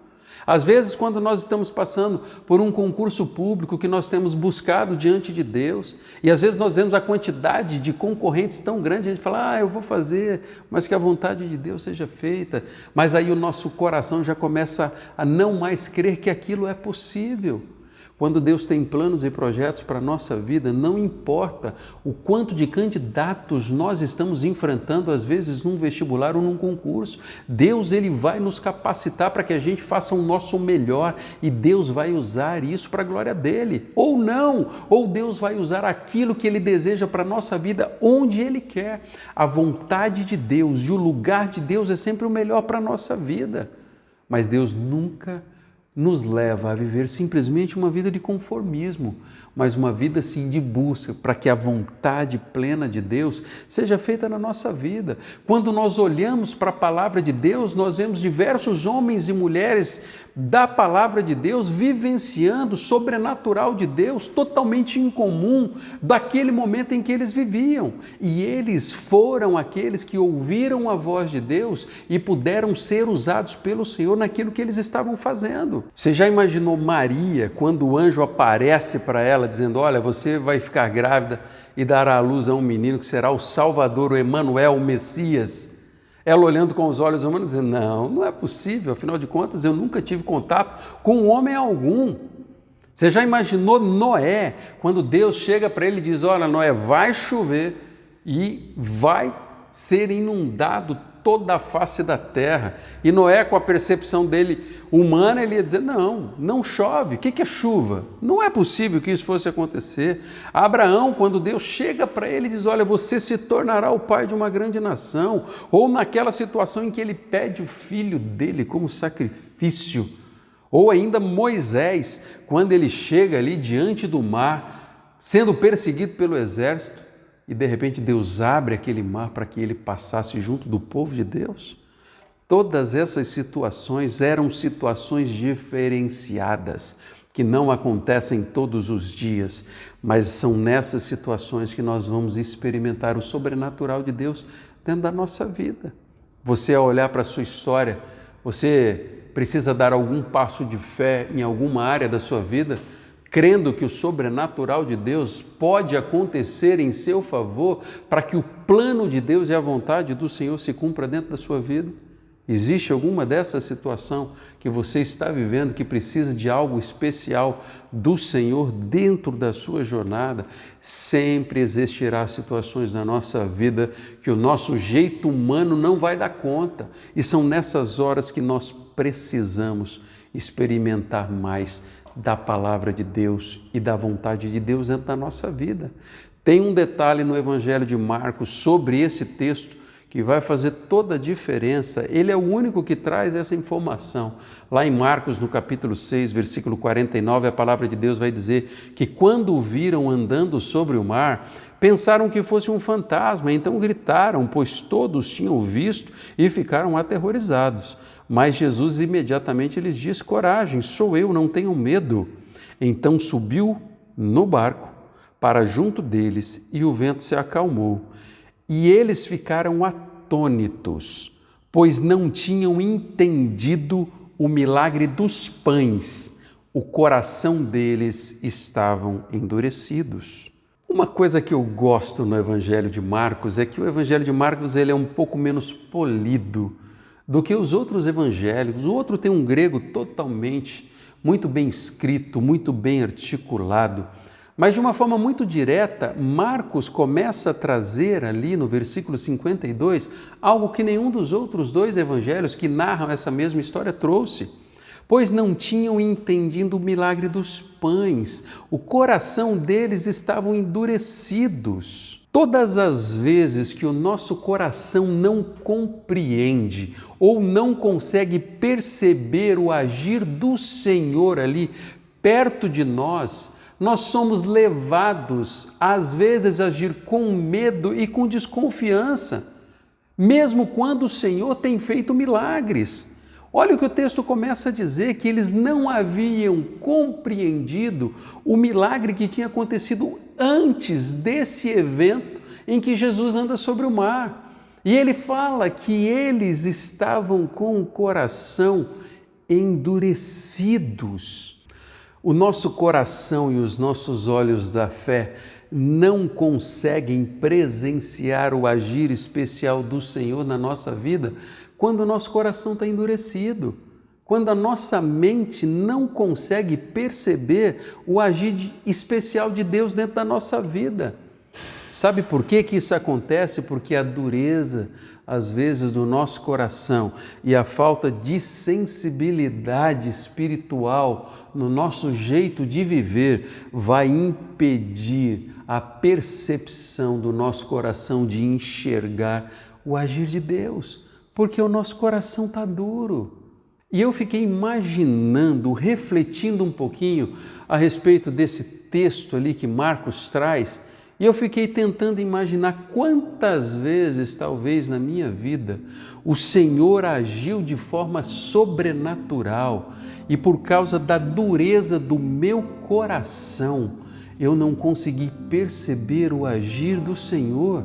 Às vezes, quando nós estamos passando por um concurso público que nós temos buscado diante de Deus, e às vezes nós vemos a quantidade de concorrentes tão grande, a gente fala, eu vou fazer, mas que a vontade de Deus seja feita. Mas aí o nosso coração já começa a não mais crer que aquilo é possível. Quando Deus tem planos e projetos para a nossa vida, não importa o quanto de candidatos nós estamos enfrentando, às vezes num vestibular ou num concurso, Deus ele vai nos capacitar para que a gente faça o nosso melhor e Deus vai usar isso para a glória dele. Ou não, ou Deus vai usar aquilo que ele deseja para a nossa vida onde ele quer. A vontade de Deus e o lugar de Deus é sempre o melhor para a nossa vida. Mas Deus nunca nos leva a viver simplesmente uma vida de conformismo, mas uma vida sim de busca para que a vontade plena de Deus seja feita na nossa vida. Quando nós olhamos para a palavra de Deus, nós vemos diversos homens e mulheres da palavra de Deus vivenciando o sobrenatural de Deus totalmente incomum daquele momento em que eles viviam. E eles foram aqueles que ouviram a voz de Deus e puderam ser usados pelo Senhor naquilo que eles estavam fazendo. Você já imaginou Maria, quando o anjo aparece para ela dizendo, olha, você vai ficar grávida e dará à luz a um menino que será o Salvador, o Emanuel, o Messias? Ela olhando com os olhos humanos, dizendo, não é possível, afinal de contas eu nunca tive contato com homem algum. Você já imaginou Noé, quando Deus chega para ele e diz, olha, Noé, vai chover e vai ser inundado toda a face da terra. E Noé, com a percepção dele humana, ele ia dizer, não chove. O que é chuva? Não é possível que isso fosse acontecer. Abraão, quando Deus chega para ele e diz, olha, você se tornará o pai de uma grande nação. Ou naquela situação em que ele pede o filho dele como sacrifício. Ou ainda Moisés, quando ele chega ali diante do mar, sendo perseguido pelo exército, e de repente Deus abre aquele mar para que ele passasse junto do povo de Deus. Todas essas situações eram situações diferenciadas, que não acontecem todos os dias, mas são nessas situações que nós vamos experimentar o sobrenatural de Deus dentro da nossa vida. Você, ao olhar para a sua história, você precisa dar algum passo de fé em alguma área da sua vida, crendo que o sobrenatural de Deus pode acontecer em seu favor para que o plano de Deus e a vontade do Senhor se cumpra dentro da sua vida? Existe alguma dessa situação que você está vivendo que precisa de algo especial do Senhor dentro da sua jornada? Sempre existirá situações na nossa vida que o nosso jeito humano não vai dar conta. E são nessas horas que nós precisamos experimentar mais da palavra de Deus e da vontade de Deus dentro da nossa vida. Tem um detalhe no Evangelho de Marcos sobre esse texto que vai fazer toda a diferença. Ele é o único que traz essa informação. Lá em Marcos, no capítulo 6, versículo 49, a palavra de Deus vai dizer que quando o viram andando sobre o mar, pensaram que fosse um fantasma, então gritaram, pois todos tinham visto e ficaram aterrorizados. Mas Jesus imediatamente lhes disse, coragem, sou eu, não tenham medo. Então subiu no barco para junto deles e o vento se acalmou. E eles ficaram atônitos, pois não tinham entendido o milagre dos pães. O coração deles estavam endurecidos. Uma coisa que eu gosto no Evangelho de Marcos é que o Evangelho de Marcos ele é um pouco menos polido do que os outros evangelhos. O outro tem um grego totalmente muito bem escrito, muito bem articulado. Mas de uma forma muito direta, Marcos começa a trazer ali no versículo 52 algo que nenhum dos outros dois evangelhos que narram essa mesma história trouxe. Pois não tinham entendido o milagre dos pães, o coração deles estavam endurecidos. Todas as vezes que o nosso coração não compreende ou não consegue perceber o agir do Senhor ali perto de nós, nós somos levados, às vezes, a agir com medo e com desconfiança, mesmo quando o Senhor tem feito milagres. Olha o que o texto começa a dizer, que eles não haviam compreendido o milagre que tinha acontecido antes desse evento em que Jesus anda sobre o mar. E ele fala que eles estavam com o coração endurecidos. O nosso coração e os nossos olhos da fé não conseguem presenciar o agir especial do Senhor na nossa vida quando o nosso coração está endurecido, quando a nossa mente não consegue perceber o agir especial de Deus dentro da nossa vida. Sabe por que isso acontece? Porque a dureza, às vezes, do nosso coração e a falta de sensibilidade espiritual no nosso jeito de viver vai impedir a percepção do nosso coração de enxergar o agir de Deus, porque o nosso coração está duro. E eu fiquei imaginando, refletindo um pouquinho a respeito desse texto ali que Marcos traz, e eu fiquei tentando imaginar quantas vezes, talvez na minha vida, o Senhor agiu de forma sobrenatural e por causa da dureza do meu coração, eu não consegui perceber o agir do Senhor,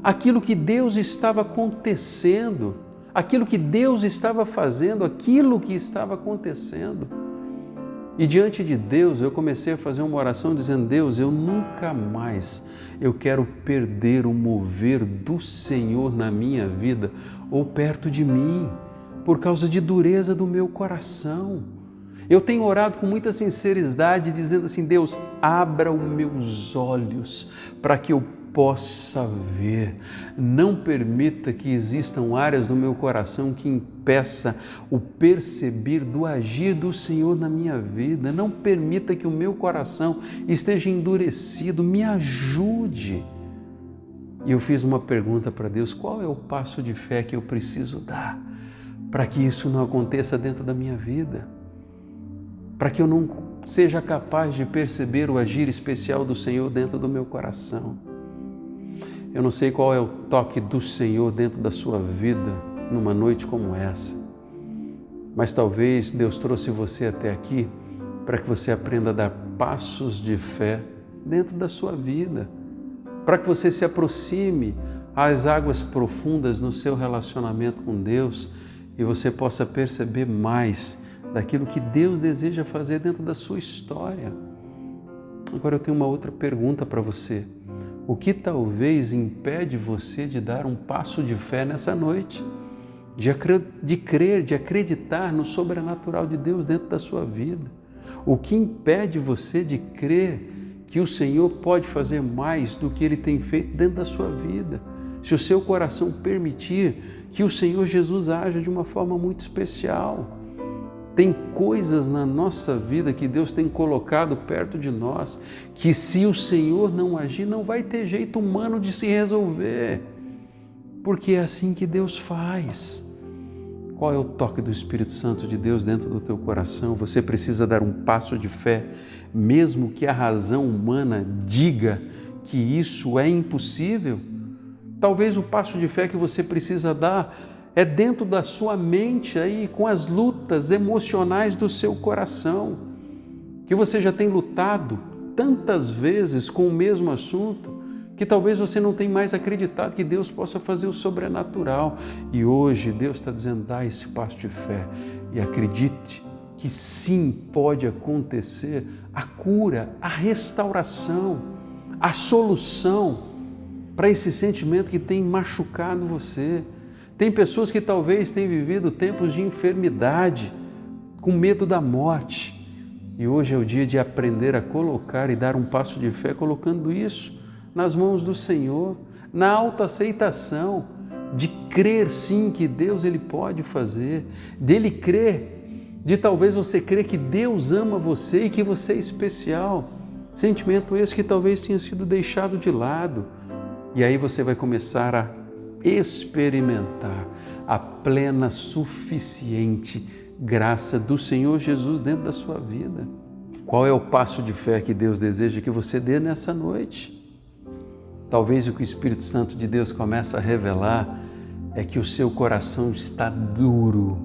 aquilo que Deus estava acontecendo, aquilo que Deus estava fazendo, aquilo que estava acontecendo. E diante de Deus eu comecei a fazer uma oração dizendo: Deus, eu nunca mais eu quero perder o mover do Senhor na minha vida ou perto de mim, por causa de dureza do meu coração. Eu tenho orado com muita sinceridade, dizendo assim: Deus, abra os meus olhos para que eu possa ver. Não permita que existam áreas do meu coração que impeça o perceber do agir do Senhor na minha vida. Não permita que o meu coração esteja endurecido. Me ajude. E eu fiz uma pergunta para Deus: qual é o passo de fé que eu preciso dar para que isso não aconteça dentro da minha vida? Para que eu não seja capaz de perceber o agir especial do Senhor dentro do meu coração. Eu não sei qual é o toque do Senhor dentro da sua vida numa noite como essa, mas talvez Deus trouxe você até aqui para que você aprenda a dar passos de fé dentro da sua vida, para que você se aproxime às águas profundas no seu relacionamento com Deus e você possa perceber mais daquilo que Deus deseja fazer dentro da sua história. Agora eu tenho uma outra pergunta para você. O que talvez impede você de dar um passo de fé nessa noite? De crer, de acreditar no sobrenatural de Deus dentro da sua vida? O que impede você de crer que o Senhor pode fazer mais do que Ele tem feito dentro da sua vida? Se o seu coração permitir que o Senhor Jesus haja de uma forma muito especial. Tem coisas na nossa vida que Deus tem colocado perto de nós, que se o Senhor não agir, não vai ter jeito humano de se resolver, porque é assim que Deus faz. Qual é o toque do Espírito Santo de Deus dentro do teu coração? Você precisa dar um passo de fé, mesmo que a razão humana diga que isso é impossível. Talvez o passo de fé que você precisa dar é dentro da sua mente aí, com as lutas emocionais do seu coração, que você já tem lutado tantas vezes com o mesmo assunto, que talvez você não tenha mais acreditado que Deus possa fazer o sobrenatural. E hoje Deus está dizendo: dá esse passo de fé e acredite que sim, pode acontecer a cura, a restauração, a solução para esse sentimento que tem machucado você. Tem pessoas que talvez tenham vivido tempos de enfermidade, com medo da morte. E hoje é o dia de aprender a colocar e dar um passo de fé, colocando isso nas mãos do Senhor, na autoaceitação, de crer sim que Deus Ele pode fazer, dele crer, de talvez você crer que Deus ama você e que você é especial. Sentimento esse que talvez tenha sido deixado de lado. E aí você vai começar a experimentar a plena, suficiente graça do Senhor Jesus dentro da sua vida. Qual é o passo de fé que Deus deseja que você dê nessa noite? Talvez o que o Espírito Santo de Deus começa a revelar é que o seu coração está duro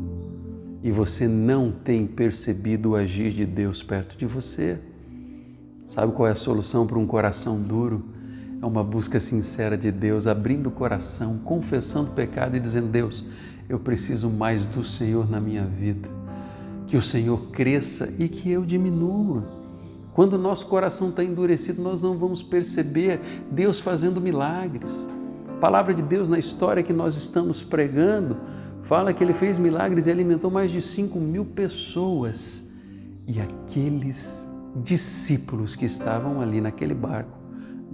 e você não tem percebido o agir de Deus perto de você. Sabe qual é a solução para um coração duro? É uma busca sincera de Deus, abrindo o coração, confessando o pecado e dizendo: Deus, eu preciso mais do Senhor na minha vida. Que o Senhor cresça e que eu diminua. Quando o nosso coração está endurecido, nós não vamos perceber Deus fazendo milagres. A palavra de Deus na história que nós estamos pregando fala que Ele fez milagres e alimentou mais de 5.000 pessoas. E aqueles discípulos que estavam ali naquele barco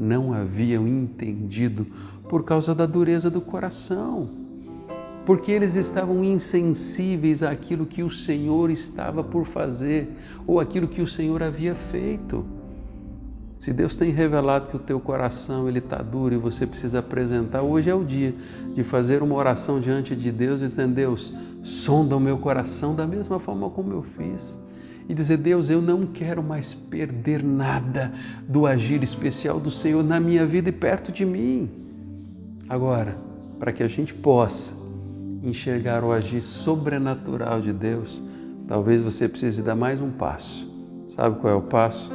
não haviam entendido por causa da dureza do coração, porque eles estavam insensíveis àquilo que o Senhor estava por fazer ou aquilo que o Senhor havia feito. Se Deus tem revelado que o teu coração ele está duro e você precisa apresentar, hoje é o dia de fazer uma oração diante de Deus e dizer: Deus, sonda o meu coração da mesma forma como eu fiz. E dizer: Deus, eu não quero mais perder nada do agir especial do Senhor na minha vida e perto de mim. Agora, para que a gente possa enxergar o agir sobrenatural de Deus, talvez você precise dar mais um passo. Sabe qual é o passo?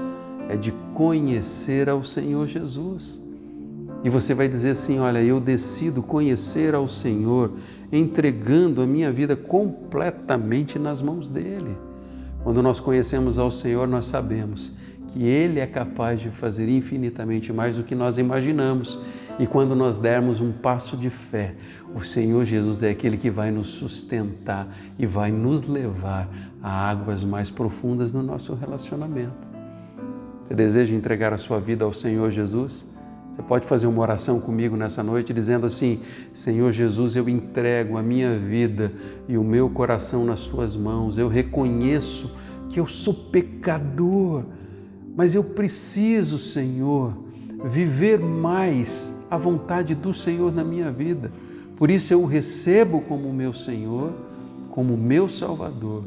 É de conhecer ao Senhor Jesus. E você vai dizer assim: olha, eu decido conhecer ao Senhor, entregando a minha vida completamente nas mãos dEle. Quando nós conhecemos ao Senhor, nós sabemos que Ele é capaz de fazer infinitamente mais do que nós imaginamos. E quando nós dermos um passo de fé, o Senhor Jesus é aquele que vai nos sustentar e vai nos levar a águas mais profundas no nosso relacionamento. Você deseja entregar a sua vida ao Senhor Jesus? Você pode fazer uma oração comigo nessa noite dizendo assim: Senhor Jesus, eu entrego a minha vida e o meu coração nas tuas mãos. Eu reconheço que eu sou pecador, mas eu preciso, Senhor, viver mais a vontade do Senhor na minha vida. Por isso eu o recebo como meu Senhor, como meu Salvador.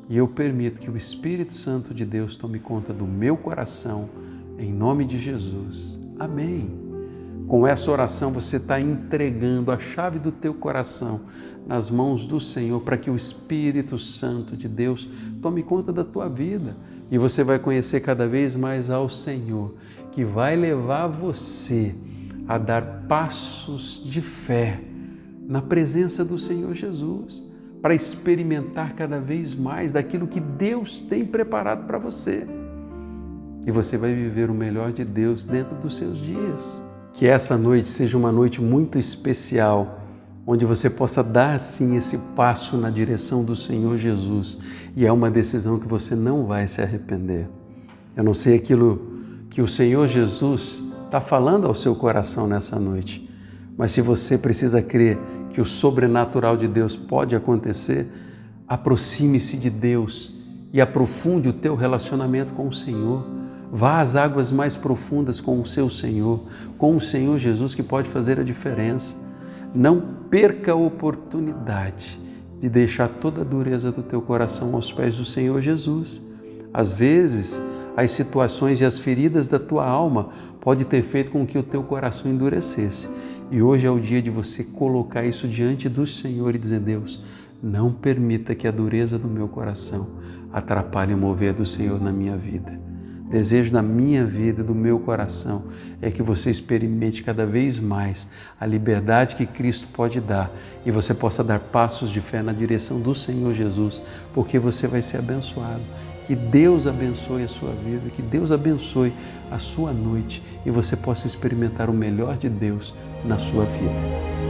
E eu permito que o Espírito Santo de Deus tome conta do meu coração, em nome de Jesus. Amém. Com essa oração você está entregando a chave do teu coração nas mãos do Senhor para que o Espírito Santo de Deus tome conta da tua vida. E você vai conhecer cada vez mais ao Senhor, que vai levar você a dar passos de fé na presença do Senhor Jesus, para experimentar cada vez mais daquilo que Deus tem preparado para você. E você vai viver o melhor de Deus dentro dos seus dias. Que essa noite seja uma noite muito especial, onde você possa dar sim esse passo na direção do Senhor Jesus. E é uma decisão que você não vai se arrepender. Eu não sei aquilo que o Senhor Jesus está falando ao seu coração nessa noite, mas se você precisa crer que o sobrenatural de Deus pode acontecer, aproxime-se de Deus e aprofunde o teu relacionamento com o Senhor. Vá às águas mais profundas com o seu Senhor, com o Senhor Jesus, que pode fazer a diferença. Não perca a oportunidade de deixar toda a dureza do teu coração aos pés do Senhor Jesus. Às vezes, as situações e as feridas da tua alma podem ter feito com que o teu coração endurecesse. E hoje é o dia de você colocar isso diante do Senhor e dizer: Deus, não permita que a dureza do meu coração atrapalhe o mover do Senhor na minha vida. Desejo da minha vida e do meu coração é que você experimente cada vez mais a liberdade que Cristo pode dar e você possa dar passos de fé na direção do Senhor Jesus, porque você vai ser abençoado. Que Deus abençoe a sua vida, que Deus abençoe a sua noite e você possa experimentar o melhor de Deus na sua vida.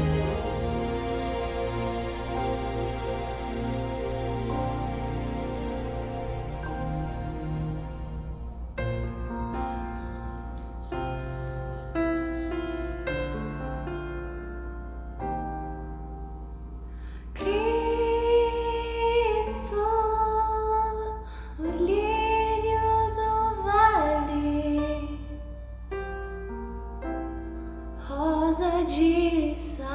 De Sarão,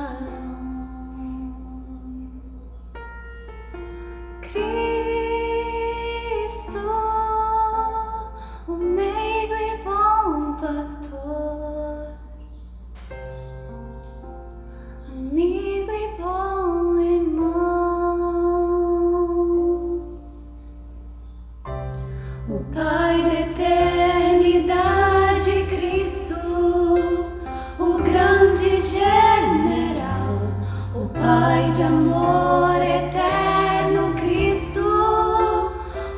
Cristo, o meigo e bom pastor, amigo e bom irmão, o Pai da eternidade, Cristo, o grande general, o Pai de amor eterno, Cristo,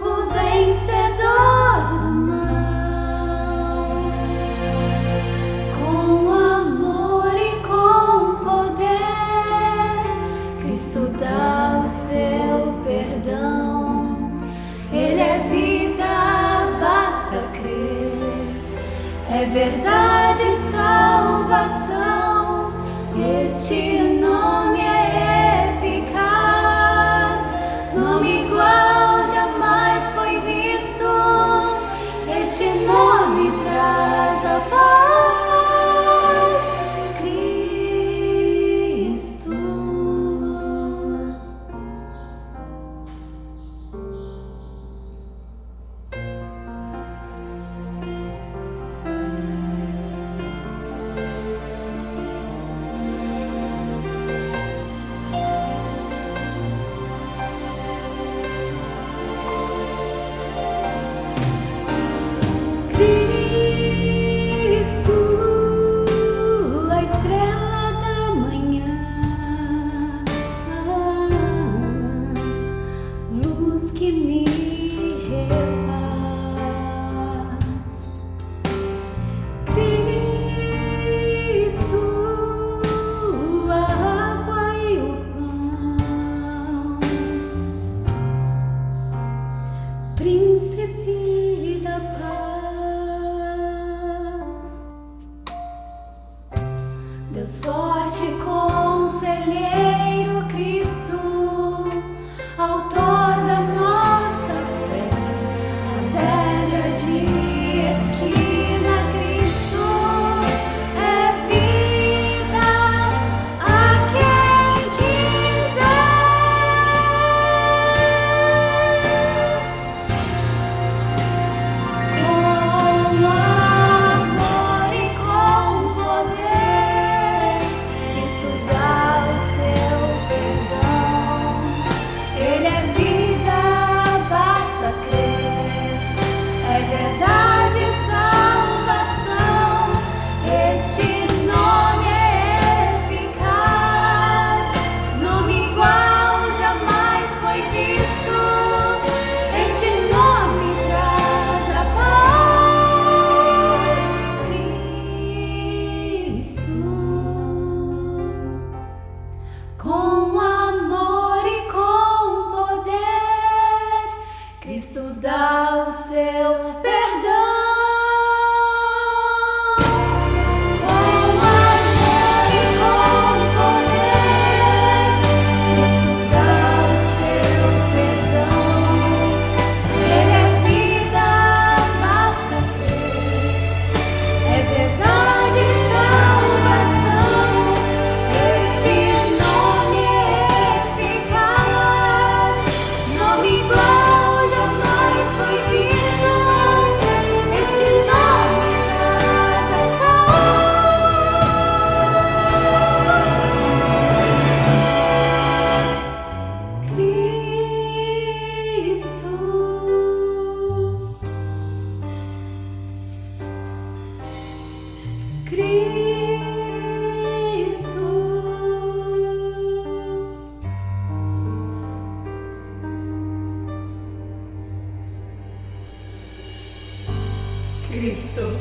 o vencedor do mal. Com amor e com poder, Cristo dá o seu perdão. Ele é vida, basta crer, é verdade e salvação. Este nome é eficaz, nome igual jamais foi visto. Este nome traz com amor e com poder, Cristo dá o seu perdão. Cristo.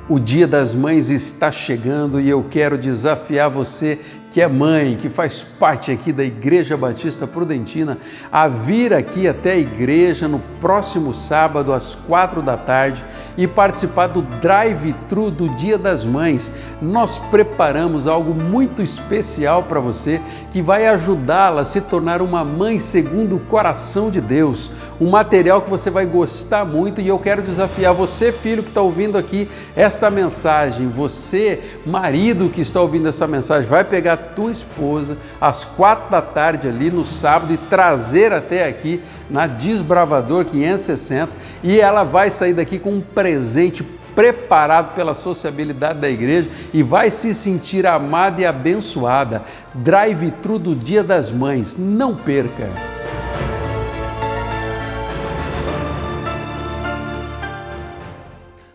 O Dia das Mães está chegando e eu quero desafiar você que é mãe, que faz parte aqui da Igreja Batista Prudentina, a vir aqui até a igreja no próximo sábado às 4 da tarde e participar do Drive-Thru do Dia das Mães. Nós preparamos algo muito especial para você que vai ajudá-la a se tornar uma mãe segundo o coração de Deus. Um material que você vai gostar muito e eu quero desafiar você, filho que está ouvindo aqui esta mensagem, você, marido que está ouvindo essa mensagem, vai pegar tua esposa às 4 da tarde ali no sábado e trazer até aqui na Desbravador 560 e ela vai sair daqui com um presente preparado pela sociabilidade da igreja e vai se sentir amada e abençoada. Drive-Thru do Dia das Mães, não perca!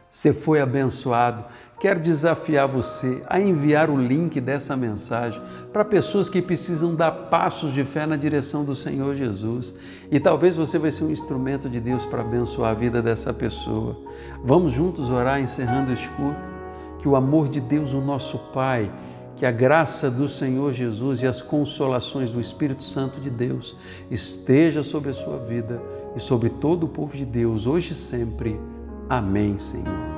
Você foi abençoado? Quero desafiar você a enviar o link dessa mensagem para pessoas que precisam dar passos de fé na direção do Senhor Jesus. E talvez você vai ser um instrumento de Deus para abençoar a vida dessa pessoa. Vamos juntos orar encerrando este culto? Que o amor de Deus, o nosso Pai, que a graça do Senhor Jesus e as consolações do Espírito Santo de Deus esteja sobre a sua vida e sobre todo o povo de Deus, hoje e sempre. Amém, Senhor.